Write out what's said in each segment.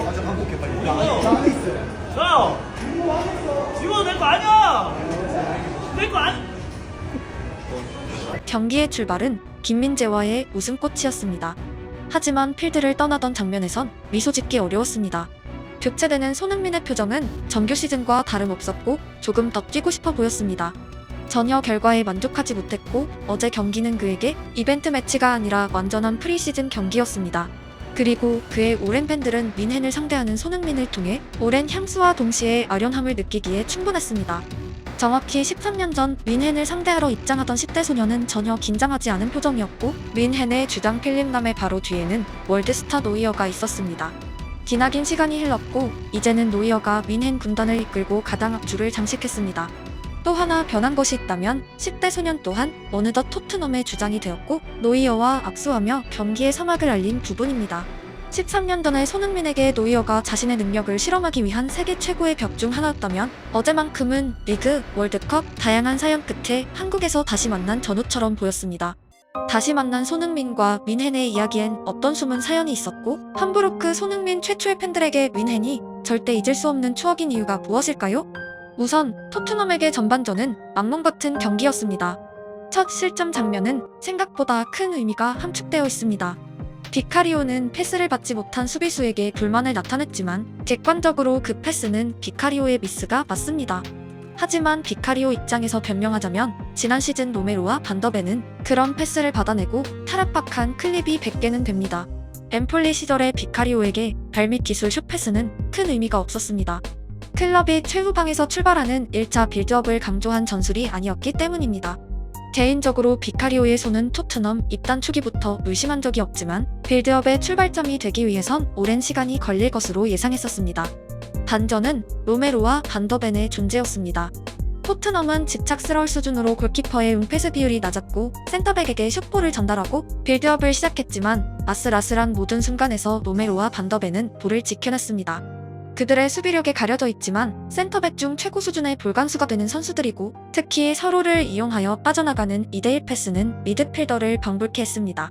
맞아, 반복해, 빨리. 야, 이거 내 거 아니야! 내 거 아니. 경기의 출발은 김민재와의 웃음꽃이었습니다. 하지만 필드를 떠나던 장면에선 미소 짓기 어려웠습니다. 교체되는 손흥민의 표정은 정규 시즌과 다름없었고 조금 더 뛰고 싶어 보였습니다. 전혀 결과에 만족하지 못했고 어제 경기는 그에게 이벤트 매치가 아니라 완전한 프리시즌 경기였습니다. 그리고 그의 오랜 팬들은 민헨을 상대하는 손흥민을 통해 오랜 향수와 동시에 아련함을 느끼기에 충분했습니다. 정확히 13년 전 민헨을 상대하러 입장하던 10대 소녀는 전혀 긴장하지 않은 표정이었고 민헨의 주장 필립람의 바로 뒤에는 월드스타 노이어가 있었습니다. 기나긴 시간이 흘렀고 이제는 노이어가 민헨 군단을 이끌고 가장 앞줄을 장식했습니다. 또 하나 변한 것이 있다면 10대 소년 또한 어느덧 토트넘의 주장이 되었고 노이어와 악수하며 경기의 서막을 알린 부분입니다. 13년 전에 손흥민에게 노이어가 자신의 능력을 실험하기 위한 세계 최고의 벽 중 하나였다면 어제만큼은 리그, 월드컵, 다양한 사연 끝에 한국에서 다시 만난 전우처럼 보였습니다. 다시 만난 손흥민과 민헨의 이야기엔 어떤 숨은 사연이 있었고 함부르크 손흥민 최초의 팬들에게 민헨이 절대 잊을 수 없는 추억인 이유가 무엇일까요? 우선 토트넘에게 전반전은 악몽 같은 경기였습니다. 첫 실점 장면은 생각보다 큰 의미가 함축되어 있습니다. 비카리오는 패스를 받지 못한 수비수에게 불만을 나타냈지만 객관적으로 그 패스는 비카리오의 미스가 맞습니다. 하지만 비카리오 입장에서 변명하자면 지난 시즌 로메로와 반더벤은 그런 패스를 받아내고 탈압박한 클립이 100개는 됩니다. 엠폴리 시절의 비카리오에게 발밑 기술 슛 패스는 큰 의미가 없었습니다. 클럽이 최후방에서 출발하는 1차 빌드업을 강조한 전술이 아니었기 때문입니다. 개인적으로 비카리오의 손은 토트넘 입단 초기부터 의심한 적이 없지만 빌드업의 출발점이 되기 위해선 오랜 시간이 걸릴 것으로 예상했었습니다. 반전은 로메로와 반더벤의 존재였습니다. 토트넘은 집착스러울 수준으로 골키퍼의 응패스 비율이 낮았고 센터백에게 슛볼을 전달하고 빌드업을 시작했지만 아슬아슬한 모든 순간에서 로메로와 반더벤은 볼을 지켜냈습니다. 그들의 수비력에 가려져 있지만 센터백 중 최고 수준의 볼간수가 되는 선수들이고 특히 서로를 이용하여 빠져나가는 2대1 패스는 미드필더를 방불케 했습니다.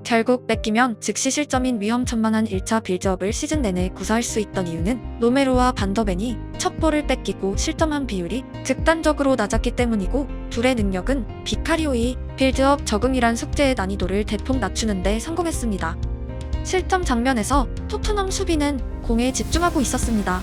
결국 뺏기면 즉시 실점인 위험천만한 1차 빌드업을 시즌 내내 구사할 수 있던 이유는 로메로와 반더벤이 첫 볼을 뺏기고 실점한 비율이 극단적으로 낮았기 때문이고 둘의 능력은 비카리오의 빌드업 적응이란 숙제의 난이도를 대폭 낮추는 데 성공했습니다. 실점 장면에서 토트넘 수비는 공에 집중하고 있었습니다.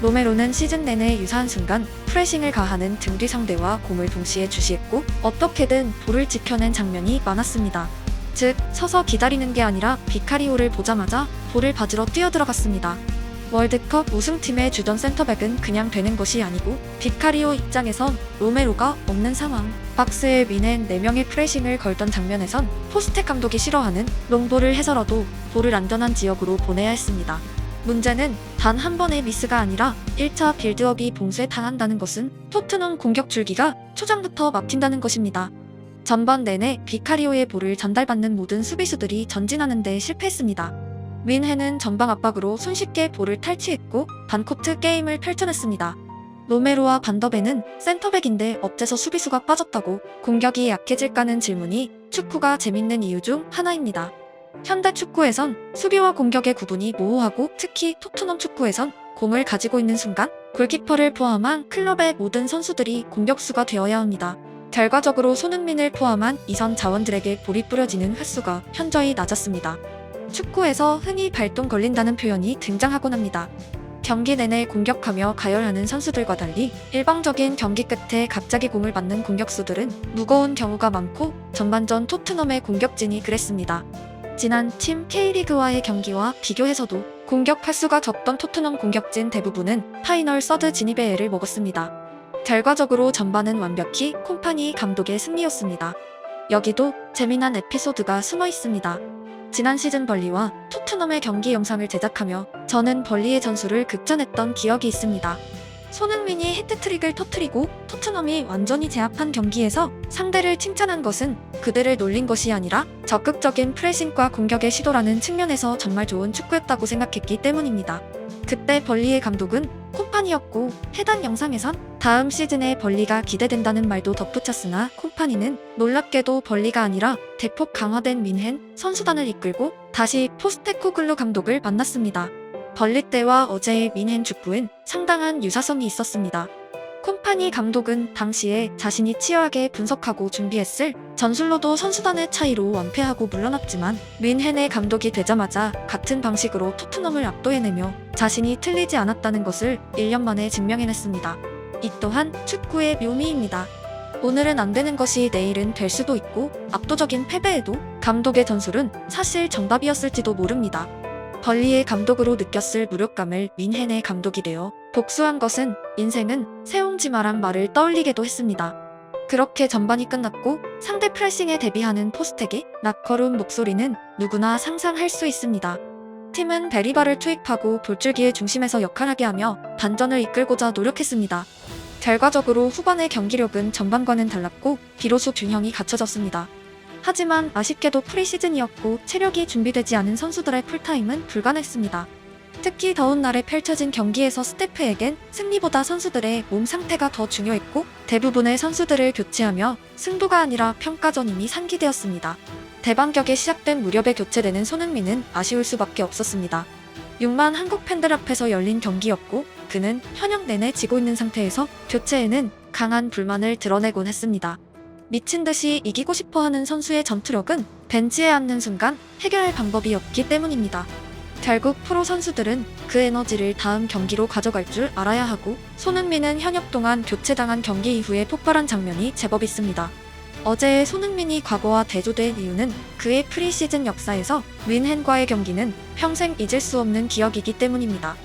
로메로는 시즌 내내 유사한 순간 프레싱을 가하는 등뒤 상대와 공을 동시에 주시했고 어떻게든 볼을 지켜낸 장면이 많았습니다. 즉 서서 기다리는 게 아니라 비카리오를 보자마자 볼을 받으러 뛰어들어갔습니다. 월드컵 우승팀의 주전 센터백은 그냥 되는 것이 아니고 비카리오 입장에선 로메로가 없는 상황, 박스에 민헨 4명의 프레싱을 걸던 장면에선 포스텍 감독이 싫어하는 롱볼을 해서라도 볼을 안전한 지역으로 보내야 했습니다. 문제는 단 한 번의 미스가 아니라 1차 빌드업이 봉쇄 당한다는 것은 토트넘 공격 줄기가 초장부터 막힌다는 것입니다. 전반 내내 비카리오의 볼을 전달받는 모든 수비수들이 전진하는 데 실패했습니다. 민헨은 전방 압박으로 손쉽게 볼을 탈취했고 반코트 게임을 펼쳐냈습니다. 로메로와 반더벤은 센터백인데 어째서 수비수가 빠졌다고 공격이 약해질까는 질문이 축구가 재밌는 이유 중 하나입니다. 현대 축구에선 수비와 공격의 구분이 모호하고 특히 토트넘 축구에선 공을 가지고 있는 순간 골키퍼를 포함한 클럽의 모든 선수들이 공격수가 되어야 합니다. 결과적으로 손흥민을 포함한 이선 자원들에게 볼이 뿌려지는 횟수가 현저히 낮았습니다. 축구에서 흔히 발동 걸린다는 표현이 등장하곤 합니다. 경기 내내 공격하며 가열하는 선수들과 달리 일방적인 경기 끝에 갑자기 공을 받는 공격수들은 무거운 경우가 많고 전반전 토트넘의 공격진이 그랬습니다. 지난 팀 K리그와의 경기와 비교해서도 공격 횟수가 적던 토트넘 공격진 대부분은 파이널 서드 진입에 애를 먹었습니다. 결과적으로 전반은 완벽히 콤파니 감독의 승리였습니다. 여기도 재미난 에피소드가 숨어 있습니다. 지난 시즌 벌리와 토트넘의 경기 영상을 제작하며 저는 벌리의 전술을 극찬했던 기억이 있습니다. 손흥민이 해트트릭을 터뜨리고 토트넘이 완전히 제압한 경기에서 상대를 칭찬한 것은 그들을 놀린 것이 아니라 적극적인 프레싱과 공격의 시도라는 측면에서 정말 좋은 축구였다고 생각했기 때문입니다. 그때 벌리의 감독은 콤파니였고 해당 영상에선 다음 시즌에 벌리가 기대된다는 말도 덧붙였으나 콤파니는 놀랍게도 벌리가 아니라 대폭 강화된 민헨 선수단을 이끌고 다시 포스테코글루 감독을 만났습니다. 벌리 때와 어제의 민헨 축구엔 상당한 유사성이 있었습니다. 콤파니 감독은 당시에 자신이 치열하게 분석하고 준비했을 전술로도 선수단의 차이로 완패하고 물러났지만 민헨의 감독이 되자마자 같은 방식으로 토트넘을 압도해내며 자신이 틀리지 않았다는 것을 1년 만에 증명해냈습니다. 이 또한 축구의 묘미입니다. 오늘은 안 되는 것이 내일은 될 수도 있고 압도적인 패배에도 감독의 전술은 사실 정답이었을지도 모릅니다. 벌리의 감독으로 느꼈을 무력감을 민헨의 감독이 되어 복수한 것은 인생은 세옹지마란 말을 떠올리게도 했습니다. 그렇게 전반이 끝났고 상대 프레싱에 대비하는 포스텍의 날카로운 목소리는 누구나 상상할 수 있습니다. 팀은 베리바를 투입하고 볼줄기의 중심에서 역할하게 하며 반전을 이끌고자 노력했습니다. 결과적으로 후반의 경기력은 전반과는 달랐고 비로소 균형이 갖춰졌습니다. 하지만 아쉽게도 프리시즌이었고 체력이 준비되지 않은 선수들의 풀타임은 불가능했습니다. 특히 더운 날에 펼쳐진 경기에서 스태프에겐 승리보다 선수들의 몸 상태가 더 중요했고 대부분의 선수들을 교체하며 승부가 아니라 평가전임이 상기되었습니다. 대반격에 시작된 무렵에 교체되는 손흥민은 아쉬울 수밖에 없었습니다. 6만 한국 팬들 앞에서 열린 경기였고 그는 현역 내내 지고 있는 상태에서 교체에는 강한 불만을 드러내곤 했습니다. 미친 듯이 이기고 싶어하는 선수의 전투력은 벤치에 앉는 순간 해결할 방법이 없기 때문입니다. 결국 프로 선수들은 그 에너지를 다음 경기로 가져갈 줄 알아야 하고 손흥민은 현역 동안 교체당한 경기 이후에 폭발한 장면이 제법 있습니다. 어제의 손흥민이 과거와 대조된 이유는 그의 프리시즌 역사에서 민헨과의 경기는 평생 잊을 수 없는 기억이기 때문입니다.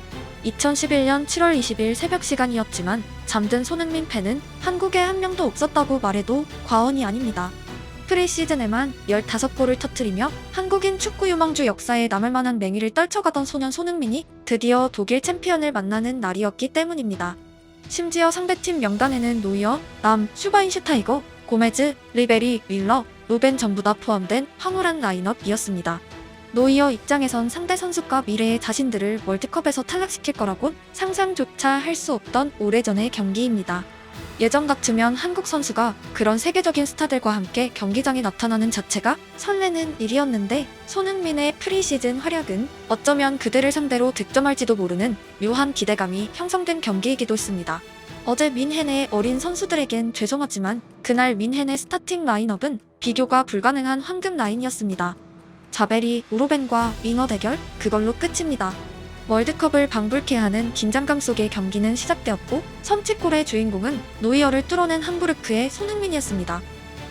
2011년 7월 20일 새벽 시간이었지만 잠든 손흥민 팬은 한국에 한 명도 없었다고 말해도 과언이 아닙니다. 프리시즌에만 15골을 터뜨리며 한국인 축구 유망주 역사에 남을 만한 맹위를 떨쳐가던 소년 손흥민이 드디어 독일 챔피언을 만나는 날이었기 때문입니다. 심지어 상대팀 명단에는 노이어, 람, 슈바인슈타이거, 고메즈, 리베리, 윌러, 루벤 전부 다 포함된 황홀한 라인업이었습니다. 노이어 입장에선 상대 선수가 미래의 자신들을 월드컵에서 탈락시킬 거라곤 상상조차 할 수 없던 오래전의 경기입니다. 예전 같으면 한국 선수가 그런 세계적인 스타들과 함께 경기장에 나타나는 자체가 설레는 일이었는데 손흥민의 프리시즌 활약은 어쩌면 그들을 상대로 득점할지도 모르는 묘한 기대감이 형성된 경기이기도 했습니다. 어제 민헨의 어린 선수들에겐 죄송하지만 그날 민헨의 스타팅 라인업은 비교가 불가능한 황금 라인이었습니다. 자베리, 우로벤과 윙어 대결, 그걸로 끝입니다. 월드컵을 방불케 하는 긴장감 속의 경기는 시작되었고 선취골의 주인공은 노이어를 뚫어낸 함부르크의 손흥민이었습니다.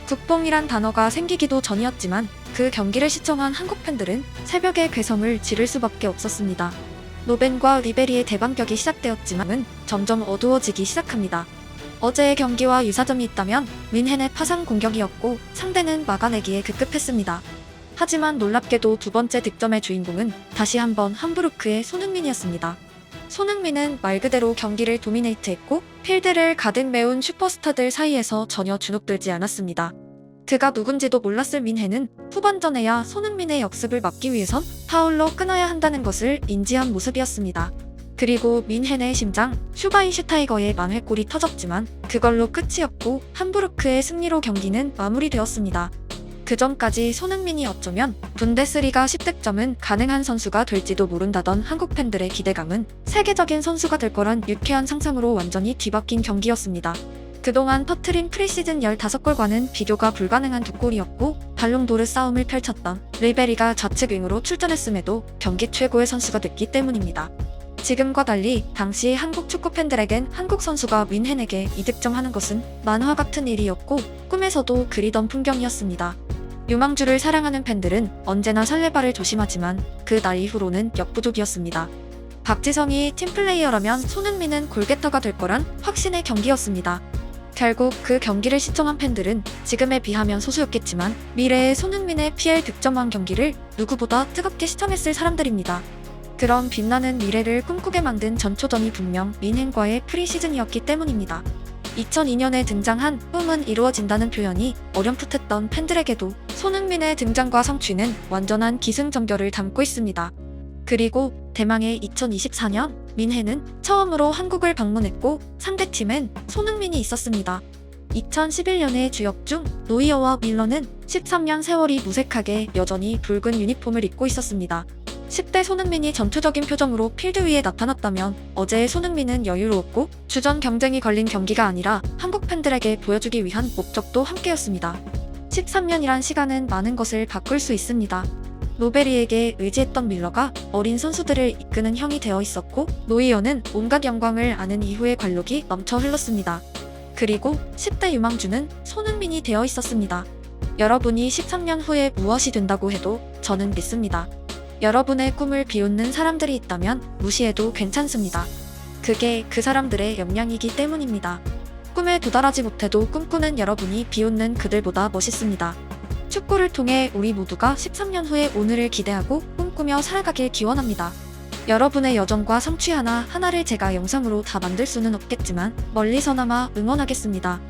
국뽕이란 단어가 생기기도 전이었지만 그 경기를 시청한 한국 팬들은 새벽의 괴성을 지를 수밖에 없었습니다. 로벤과 리베리의 대반격이 시작되었지만 점점 어두워지기 시작합니다. 어제의 경기와 유사점이 있다면 민헨의 파상 공격이었고 상대는 막아내기에 급급했습니다. 하지만 놀랍게도 두 번째 득점의 주인공은 다시 한번 함부르크의 손흥민이었습니다. 손흥민은 말 그대로 경기를 도미네이트했고 필드를 가득 메운 슈퍼스타들 사이에서 전혀 주눅들지 않았습니다. 그가 누군지도 몰랐을 민헨은 후반전에야 손흥민의 역습을 막기 위해선 파울로 끊어야 한다는 것을 인지한 모습이었습니다. 그리고 민헨의 심장, 슈바인슈타이거의 만회골이 터졌지만 그걸로 끝이었고 함부르크의 승리로 경기는 마무리되었습니다. 그 전까지 손흥민이 어쩌면 분데스리가 10득점은 가능한 선수가 될지도 모른다던 한국 팬들의 기대감은 세계적인 선수가 될 거란 유쾌한 상상으로 완전히 뒤바뀐 경기였습니다. 그동안 터트린 프리시즌 15골과는 비교가 불가능한 두 골이었고 발롱도르 싸움을 펼쳤던 리베리가 좌측 윙으로 출전했음에도 경기 최고의 선수가 됐기 때문입니다. 지금과 달리 당시 한국 축구 팬들에겐 한국 선수가 민헨에게 2득점 하는 것은 만화 같은 일이었고 꿈에서도 그리던 풍경이었습니다. 유망주를 사랑하는 팬들은 언제나 설레발을 조심하지만 그 날 이후로는 역부족이었습니다. 박지성이 팀플레이어라면 손흥민은 골게터가 될 거란 확신의 경기였습니다. 결국 그 경기를 시청한 팬들은 지금에 비하면 소수였겠지만 미래의 손흥민의 PL 득점왕 경기를 누구보다 뜨겁게 시청했을 사람들입니다. 그런 빛나는 미래를 꿈꾸게 만든 전초전이 분명 민헨과의 프리시즌이었기 때문입니다. 2002년에 등장한 꿈은 이루어진다는 표현이 어렴풋했던 팬들에게도 손흥민의 등장과 성취는 완전한 기승전결을 담고 있습니다. 그리고 대망의 2024년 민헨은 처음으로 한국을 방문했고 상대팀엔 손흥민이 있었습니다. 2011년의 주역 중 노이어와 밀러는 13년 세월이 무색하게 여전히 붉은 유니폼을 입고 있었습니다. 10대 손흥민이 전투적인 표정으로 필드 위에 나타났다면 어제의 손흥민은 여유로웠고 주전 경쟁이 걸린 경기가 아니라 한국 팬들에게 보여주기 위한 목적도 함께였습니다. 13년이란 시간은 많은 것을 바꿀 수 있습니다. 노베리에게 의지했던 밀러가 어린 선수들을 이끄는 형이 되어 있었고 노이어는 온갖 영광을 아는 이후의 관록이 넘쳐 흘렀습니다. 그리고 10대 유망주는 손흥민이 되어 있었습니다. 여러분이 13년 후에 무엇이 된다고 해도 저는 믿습니다. 여러분의 꿈을 비웃는 사람들이 있다면 무시해도 괜찮습니다. 그게 그 사람들의 역량이기 때문입니다. 꿈에 도달하지 못해도 꿈꾸는 여러분이 비웃는 그들보다 멋있습니다. 축구를 통해 우리 모두가 13년 후의 오늘을 기대하고 꿈꾸며 살아가길 기원합니다. 여러분의 여정과 성취 하나를 제가 영상으로 다 만들 수는 없겠지만 멀리서나마 응원하겠습니다.